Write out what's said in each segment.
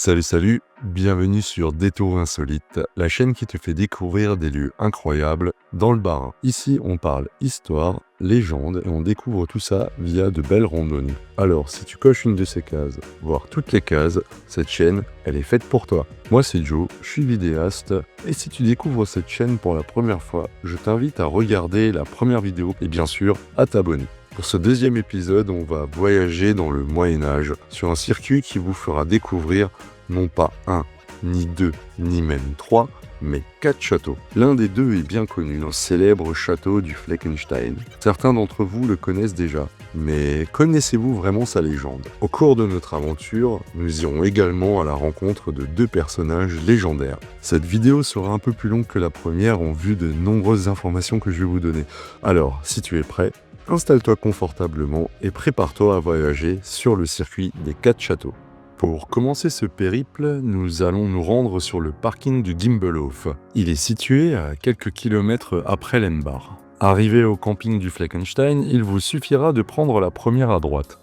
Salut, bienvenue sur Détour Insolite, la chaîne qui te fait découvrir des lieux incroyables dans le Bas-Rhin. Ici, on parle histoire, légende et on découvre tout ça via de belles randonnées. Alors, si tu coches une de ces cases, voire toutes les cases, cette chaîne, elle est faite pour toi. Moi, c'est Joe, je suis vidéaste et si tu découvres cette chaîne pour la première fois, je t'invite à regarder la première vidéo et bien sûr, à t'abonner. Pour ce deuxième épisode, on va voyager dans le Moyen-Âge sur un circuit qui vous fera découvrir non pas un, ni deux, ni même trois, mais 4 châteaux. L'un des deux est bien connu, le célèbre château du Fleckenstein. Certains d'entre vous le connaissent déjà, mais connaissez-vous vraiment sa légende? Au cours de notre aventure, nous irons également à la rencontre de 2 personnages légendaires. Cette vidéo sera un peu plus longue que la première en vue de nombreuses informations que je vais vous donner. Alors, si tu es prêt, installe-toi confortablement et prépare-toi à voyager sur le circuit des 4 châteaux. Pour commencer ce périple, nous allons nous rendre sur le parking du Gimbelhof. Il est situé à quelques kilomètres après Lembach. Arrivé au camping du Fleckenstein, il vous suffira de prendre la première à droite.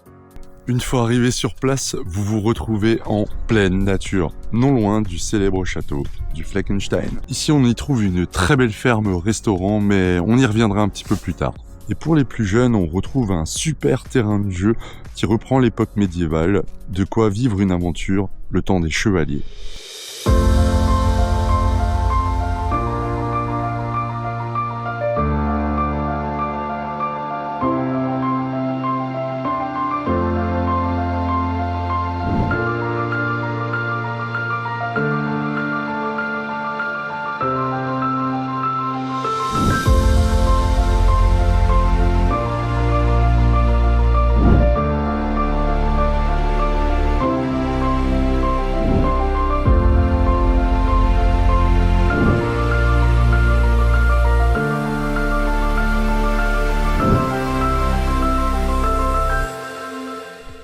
Une fois arrivé sur place, vous vous retrouvez en pleine nature, non loin du célèbre château du Fleckenstein. Ici, on y trouve une très belle ferme-restaurant, mais on y reviendra un petit peu plus tard. Et pour les plus jeunes, on retrouve un super terrain de jeu qui reprend l'époque médiévale, de quoi vivre une aventure le temps des chevaliers.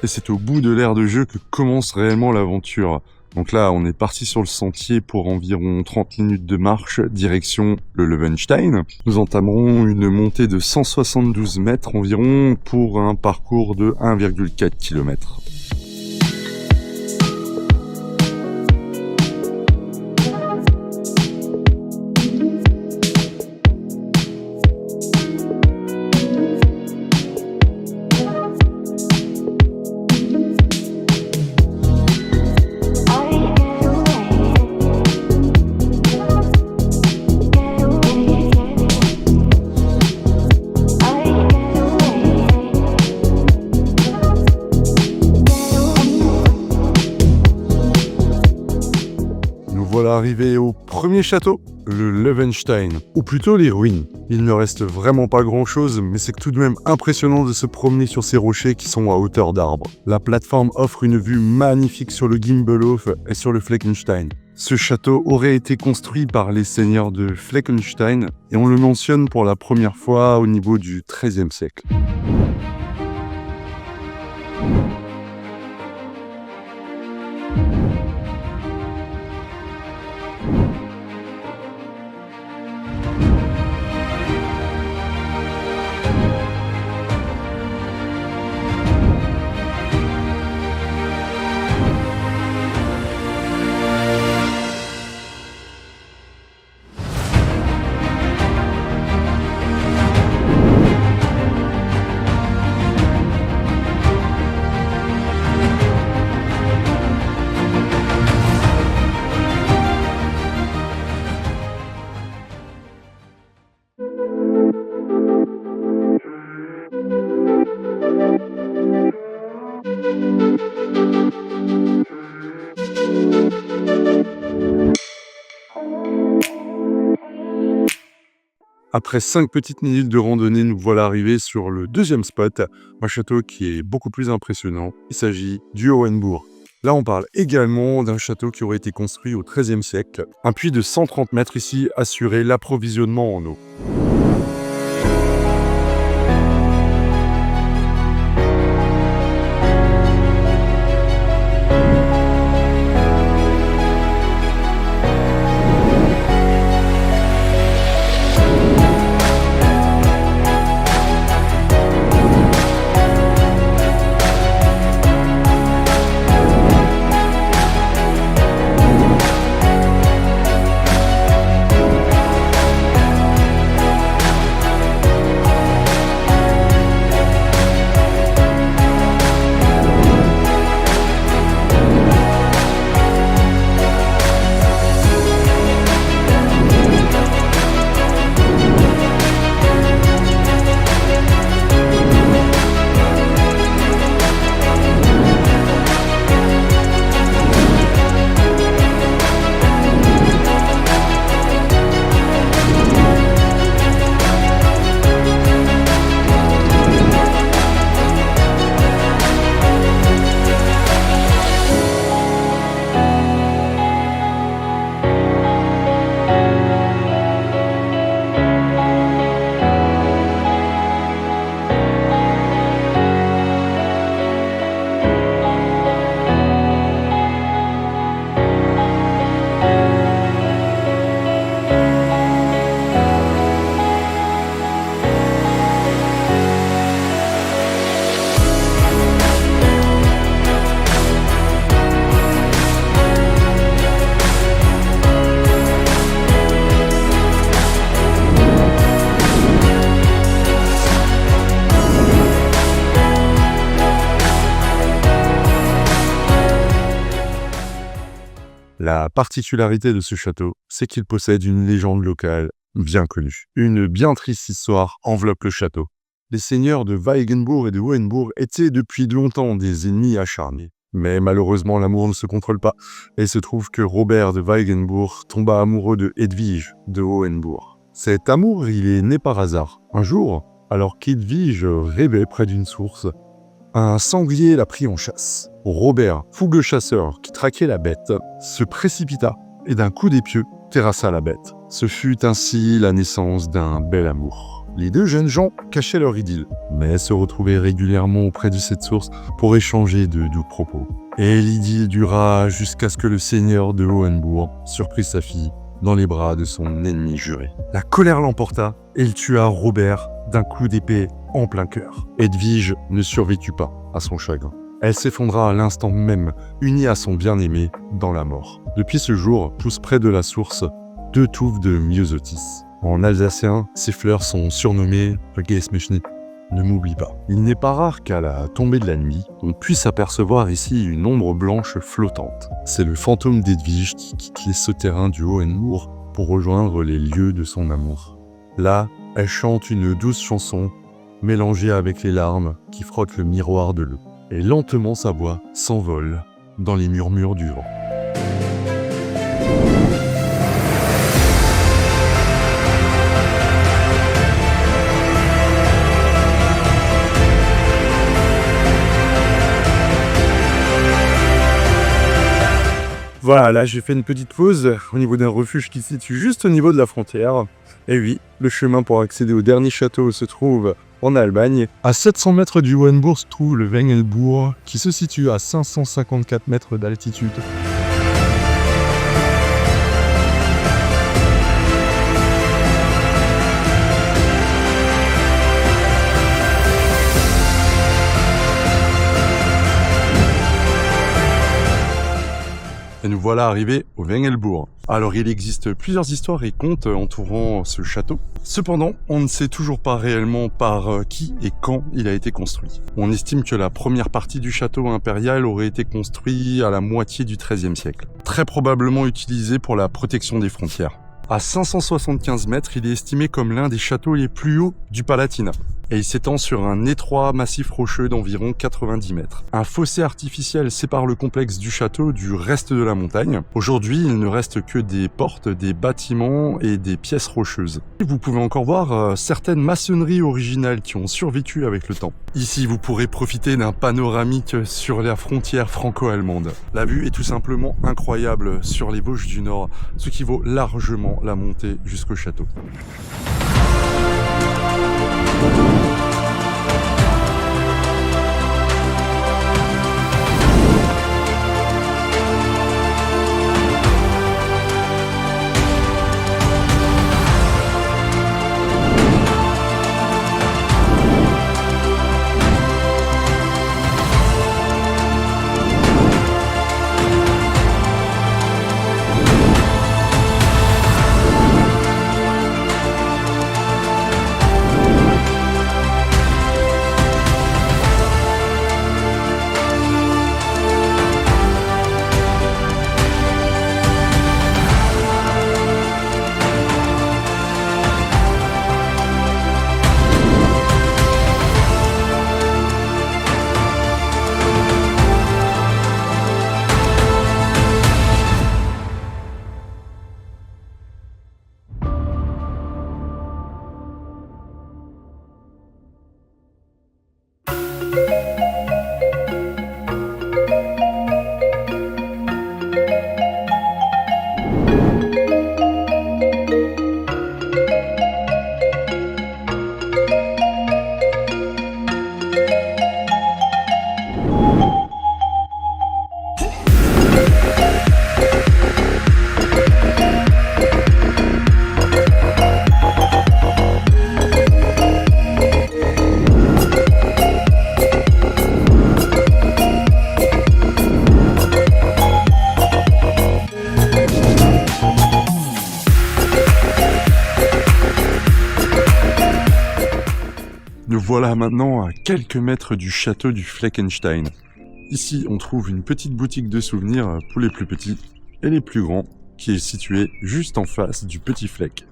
Et c'est au bout de l'aire de jeu que commence réellement l'aventure. Donc là, on est parti sur le sentier pour environ 30 minutes de marche, direction le Löwenstein. Nous entamerons une montée de 172 mètres environ pour un parcours de 1,4 km. Voilà arrivé au premier château, le Löwenstein, ou plutôt les ruines. Il ne reste vraiment pas grand chose, mais c'est tout de même impressionnant de se promener sur ces rochers qui sont à hauteur d'arbre. La plateforme offre une vue magnifique sur le Gimbelhof et sur le Fleckenstein. Ce château aurait été construit par les seigneurs de Fleckenstein et on le mentionne pour la première fois au niveau du XIIIe siècle. Après 5 petites minutes de randonnée, nous voilà arrivés sur le deuxième spot, un château qui est beaucoup plus impressionnant. Il s'agit du Hohenbourg. Là, on parle également d'un château qui aurait été construit au XIIIe siècle. Un puits de 130 mètres ici assurait l'approvisionnement en eau. La particularité de ce château, c'est qu'il possède une légende locale bien connue. Une bien triste histoire enveloppe le château. Les seigneurs de Weigenbourg et de Hohenbourg étaient depuis longtemps des ennemis acharnés. Mais malheureusement, l'amour ne se contrôle pas. Et il se trouve que Robert de Weigenbourg tomba amoureux de Hedwige de Hohenbourg. Cet amour, il est né par hasard. Un jour, alors qu'Edwige rêvait près d'une source, un sanglier l'a pris en chasse. Robert, fougueux chasseur qui traquait la bête, se précipita et d'un coup d'épieu terrassa la bête. Ce fut ainsi la naissance d'un bel amour. Les deux jeunes gens cachaient leur idylle, mais se retrouvaient régulièrement auprès de cette source pour échanger de doux propos. Et l'idylle dura jusqu'à ce que le seigneur de Hohenbourg surprit sa fille dans les bras de son ennemi juré. La colère l'emporta et il tua Robert d'un coup d'épée en plein cœur. Hedwige ne survécut pas à son chagrin. Elle s'effondra à l'instant même, unie à son bien-aimé dans la mort. Depuis ce jour, poussent près de la source deux touffes de myosotis. En alsacien, ces fleurs sont surnommées Vergiss mich nicht, ne m'oublie pas. Il n'est pas rare qu'à la tombée de la nuit, on puisse apercevoir ici une ombre blanche flottante. C'est le fantôme d'Edwige qui quitte les souterrains du Hohenbourg pour rejoindre les lieux de son amour. Là, elle chante une douce chanson, mélangée avec les larmes qui frottent le miroir de l'eau. Et lentement sa voix s'envole dans les murmures du vent. Voilà, là j'ai fait une petite pause au niveau d'un refuge qui se situe juste au niveau de la frontière. Et oui, le chemin pour accéder au dernier château se trouve en Allemagne. À 700 mètres du Hohenbourg se trouve le Wengelbourg, qui se situe à 554 mètres d'altitude. Et nous voilà arrivés au Wengelbourg. Alors il existe plusieurs histoires et contes entourant ce château. Cependant, on ne sait toujours pas réellement par qui et quand il a été construit. On estime que la première partie du château impérial aurait été construite à la moitié du XIIIe siècle. Très probablement utilisé pour la protection des frontières. À 575 mètres, il est estimé comme l'un des châteaux les plus hauts du Palatinat. Et il s'étend sur un étroit massif rocheux d'environ 90 mètres. Un fossé artificiel sépare le complexe du château du reste de la montagne. Aujourd'hui, il ne reste que des portes, des bâtiments et des pièces rocheuses. Vous pouvez encore voir certaines maçonneries originales qui ont survécu avec le temps. Ici, vous pourrez profiter d'un panoramique sur la frontière franco-allemande. La vue est tout simplement incroyable sur les Vosges du Nord, ce qui vaut largement la montée jusqu'au château. Nous voilà maintenant à quelques mètres du château du Fleckenstein. Ici, on trouve une petite boutique de souvenirs pour les plus petits. et les plus grands, qui est situé juste en face du Petit Fleck.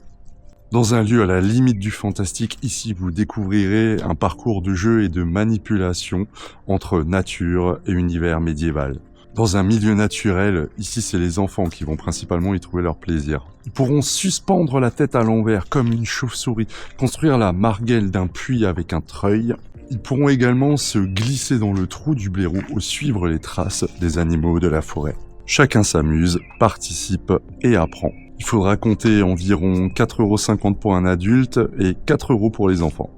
Dans un lieu à la limite du fantastique, ici vous découvrirez un parcours de jeu et de manipulation entre nature et univers médiéval. Dans un milieu naturel, ici c'est les enfants qui vont principalement y trouver leur plaisir. Ils pourront suspendre la tête à l'envers comme une chauve-souris, construire la margelle d'un puits avec un treuil. Ils pourront également se glisser dans le trou du blaireau ou suivre les traces des animaux de la forêt. Chacun s'amuse, participe et apprend. Il faudra compter environ 4,50 € pour un adulte et 4 € pour les enfants.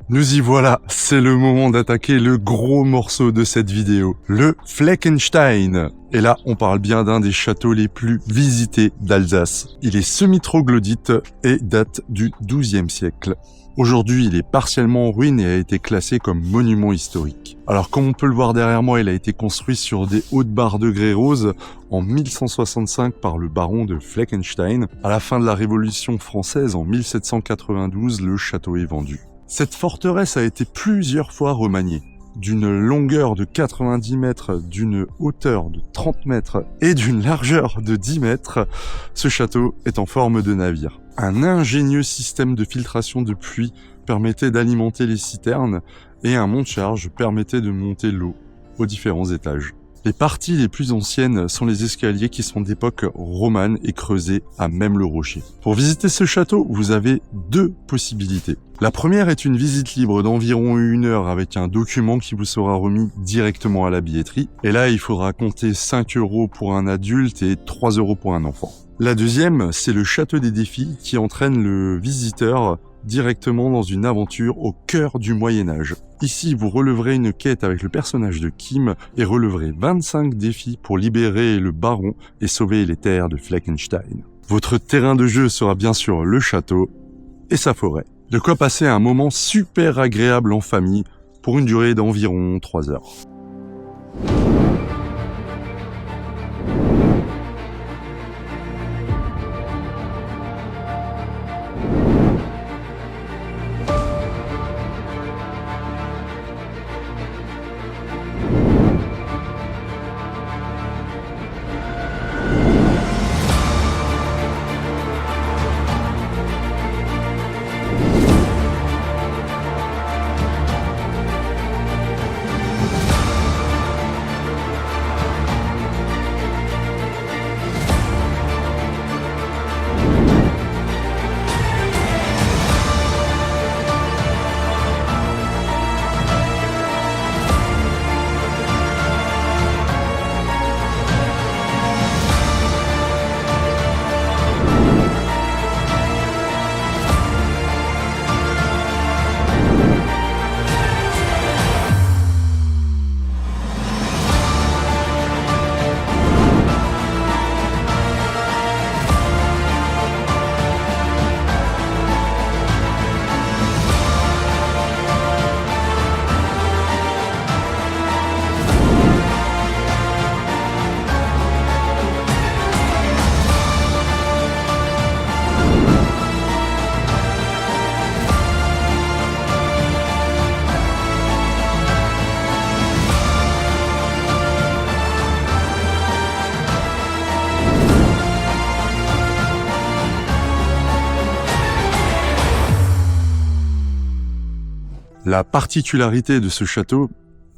Nous y voilà, c'est le moment d'attaquer le gros morceau de cette vidéo, le Fleckenstein. Et là, on parle bien d'un des châteaux les plus visités d'Alsace. Il est semi-troglodyte et date du XIIe siècle. Aujourd'hui, il est partiellement en ruine et a été classé comme monument historique. Alors, comme on peut le voir derrière moi, il a été construit sur des hautes barres de grès rose en 1165 par le baron de Fleckenstein. À la fin de la Révolution française, en 1792, le château est vendu. Cette forteresse a été plusieurs fois remaniée. D'une longueur de 90 mètres, d'une hauteur de 30 mètres et d'une largeur de 10 mètres, ce château est en forme de navire. Un ingénieux système de filtration de pluie permettait d'alimenter les citernes et un monte-charge permettait de monter l'eau aux différents étages. Les parties les plus anciennes sont les escaliers qui sont d'époque romane et creusés à même le rocher. Pour visiter ce château, vous avez deux possibilités. La première est une visite libre d'environ 1 heure avec un document qui vous sera remis directement à la billetterie. Et là, il faudra compter 5 € pour un adulte et 3 € pour un enfant. La deuxième, c'est le château des défis qui entraîne le visiteur directement dans une aventure au cœur du Moyen-Âge. Ici, vous releverez une quête avec le personnage de Kim et releverez 25 défis pour libérer le baron et sauver les terres de Fleckenstein. Votre terrain de jeu sera bien sûr le château et sa forêt. De quoi passer un moment super agréable en famille pour une durée d'environ 3 heures. La particularité de ce château,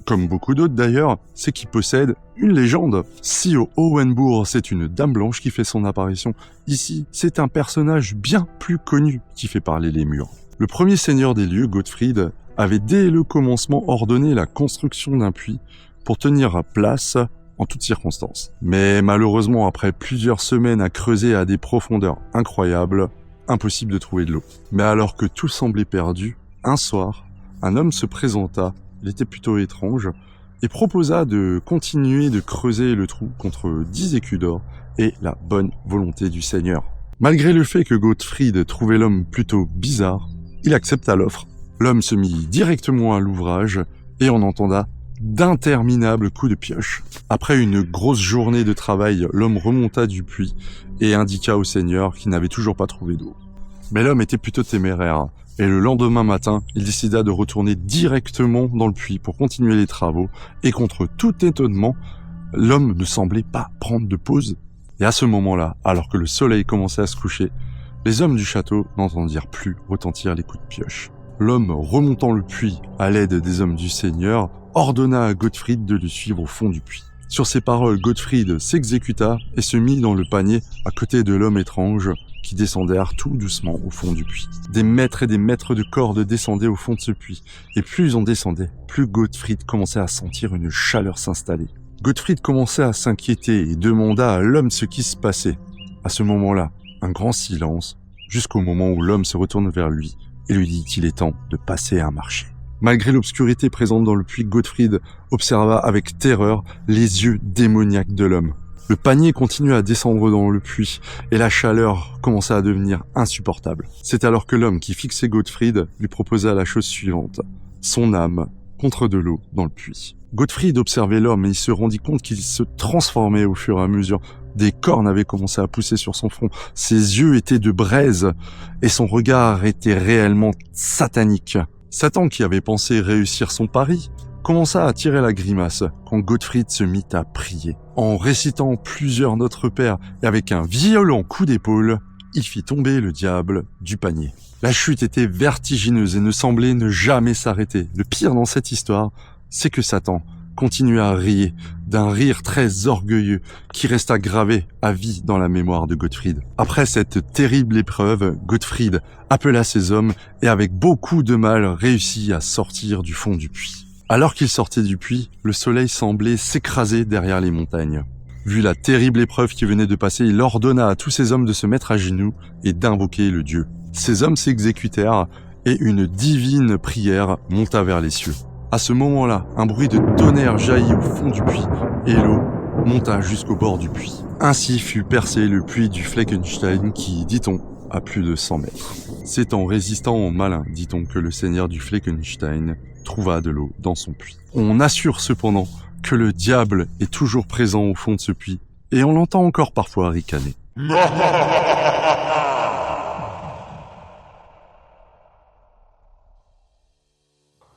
comme beaucoup d'autres d'ailleurs, c'est qu'il possède une légende. Si au Hohenbourg, c'est une dame blanche qui fait son apparition, ici, c'est un personnage bien plus connu qui fait parler les murs. Le premier seigneur des lieux, Gottfried, avait dès le commencement ordonné la construction d'un puits pour tenir place en toutes circonstances. Mais malheureusement, après plusieurs semaines à creuser à des profondeurs incroyables, impossible de trouver de l'eau. Mais alors que tout semblait perdu, un soir, un homme se présenta, il était plutôt étrange, et proposa de continuer de creuser le trou contre 10 écus d'or et la bonne volonté du seigneur. Malgré le fait que Gottfried trouvait l'homme plutôt bizarre, il accepta l'offre. L'homme se mit directement à l'ouvrage et on entenda d'interminables coups de pioche. Après une grosse journée de travail, l'homme remonta du puits et indiqua au seigneur qu'il n'avait toujours pas trouvé d'eau. Mais l'homme était plutôt téméraire. Et le lendemain matin, il décida de retourner directement dans le puits pour continuer les travaux. Et contre tout étonnement, l'homme ne semblait pas prendre de pause. Et à ce moment-là, alors que le soleil commençait à se coucher, les hommes du château n'entendirent plus retentir les coups de pioche. L'homme, remontant le puits à l'aide des hommes du Seigneur, ordonna à Gottfried de le suivre au fond du puits. Sur ces paroles, Gottfried s'exécuta et se mit dans le panier à côté de l'homme étrange qui descendèrent tout doucement au fond du puits. Des mètres et des mètres de cordes descendaient au fond de ce puits, et plus on descendait, plus Gottfried commençait à sentir une chaleur s'installer. Gottfried commençait à s'inquiéter et demanda à l'homme ce qui se passait. À ce moment-là, un grand silence, jusqu'au moment où l'homme se retourne vers lui et lui dit qu'il est temps de passer à un marché. Malgré l'obscurité présente dans le puits, Gottfried observa avec terreur les yeux démoniaques de l'homme. Le panier continuait à descendre dans le puits et la chaleur commença à devenir insupportable. C'est alors que l'homme qui fixait Gottfried lui proposa la chose suivante, son âme contre de l'eau dans le puits. Gottfried observait l'homme et il se rendit compte qu'il se transformait au fur et à mesure. Des cornes avaient commencé à pousser sur son front, ses yeux étaient de braise et son regard était réellement satanique. Satan, qui avait pensé réussir son pari, commença à tirer la grimace quand Gottfried se mit à prier. En récitant plusieurs Notre Père et avec un violent coup d'épaule, il fit tomber le diable du panier. La chute était vertigineuse et ne semblait ne jamais s'arrêter. Le pire dans cette histoire, c'est que Satan continua à rire d'un rire très orgueilleux qui resta gravé à vie dans la mémoire de Gottfried. Après cette terrible épreuve, Gottfried appela ses hommes et avec beaucoup de mal réussit à sortir du fond du puits. Alors qu'il sortait du puits, le soleil semblait s'écraser derrière les montagnes. Vu la terrible épreuve qui venait de passer, il ordonna à tous ses hommes de se mettre à genoux et d'invoquer le Dieu. Ces hommes s'exécutèrent et une divine prière monta vers les cieux. À ce moment-là, un bruit de tonnerre jaillit au fond du puits et l'eau monta jusqu'au bord du puits. Ainsi fut percé le puits du Fleckenstein qui, dit-on, a plus de 100 mètres. C'est en résistant aux malins, dit-on, que le seigneur du Fleckenstein trouva de l'eau dans son puits. On assure cependant que le diable est toujours présent au fond de ce puits et on l'entend encore parfois ricaner.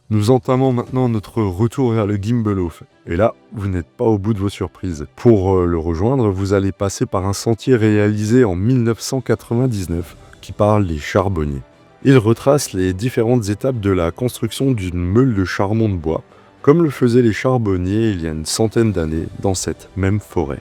Nous entamons maintenant notre retour vers le Gimbelow. Et là, vous n'êtes pas au bout de vos surprises. Pour le rejoindre, vous allez passer par un sentier réalisé en 1999 qui parle des charbonniers. Il retrace les différentes étapes de la construction d'une meule de charbon de bois, comme le faisaient les charbonniers il y a une centaine d'années dans cette même forêt.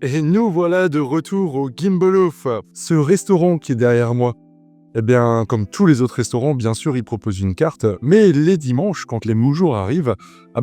Et nous voilà de retour au Gimbelow, ce restaurant qui est derrière moi. Eh bien, comme tous les autres restaurants, bien sûr, il propose une carte, mais les dimanches, quand les beaux jours arrivent,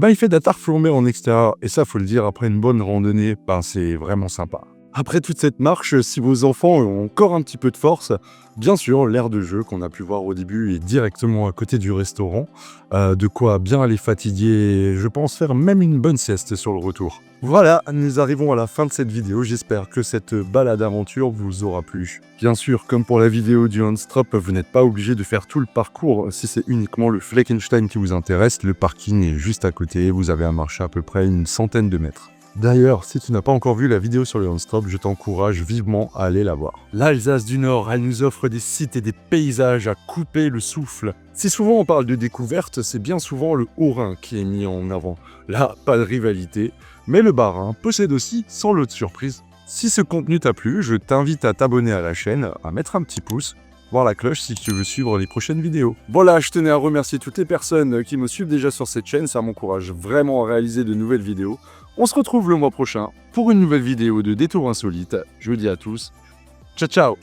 il fait de la tarte flambée en extérieur. Et ça, faut le dire, après une bonne randonnée, c'est vraiment sympa. Après toute cette marche, si vos enfants ont encore un petit peu de force, bien sûr, l'aire de jeu qu'on a pu voir au début est directement à côté du restaurant. De quoi bien les fatiguer et je pense faire même une bonne sieste sur le retour. Voilà, nous arrivons à la fin de cette vidéo. J'espère que cette balade aventure vous aura plu. Bien sûr, comme pour la vidéo du Handstrop, vous n'êtes pas obligé de faire tout le parcours. Si c'est uniquement le Fleckenstein qui vous intéresse, le parking est juste à côté. Vous avez à marcher à peu près une centaine de mètres. D'ailleurs, si tu n'as pas encore vu la vidéo sur le Handstrop, je t'encourage vivement à aller la voir. L'Alsace du Nord, elle nous offre des sites et des paysages à couper le souffle. Si souvent on parle de découverte, c'est bien souvent le Haut-Rhin qui est mis en avant. Là, pas de rivalité, mais le Bas-Rhin possède aussi sans lot de surprises. Si ce contenu t'a plu, je t'invite à t'abonner à la chaîne, à mettre un petit pouce, voir la cloche si tu veux suivre les prochaines vidéos. Voilà, je tenais à remercier toutes les personnes qui me suivent déjà sur cette chaîne, ça m'encourage vraiment à réaliser de nouvelles vidéos. On se retrouve le mois prochain pour une nouvelle vidéo de Détour Insolite. Je vous dis à tous, ciao ciao.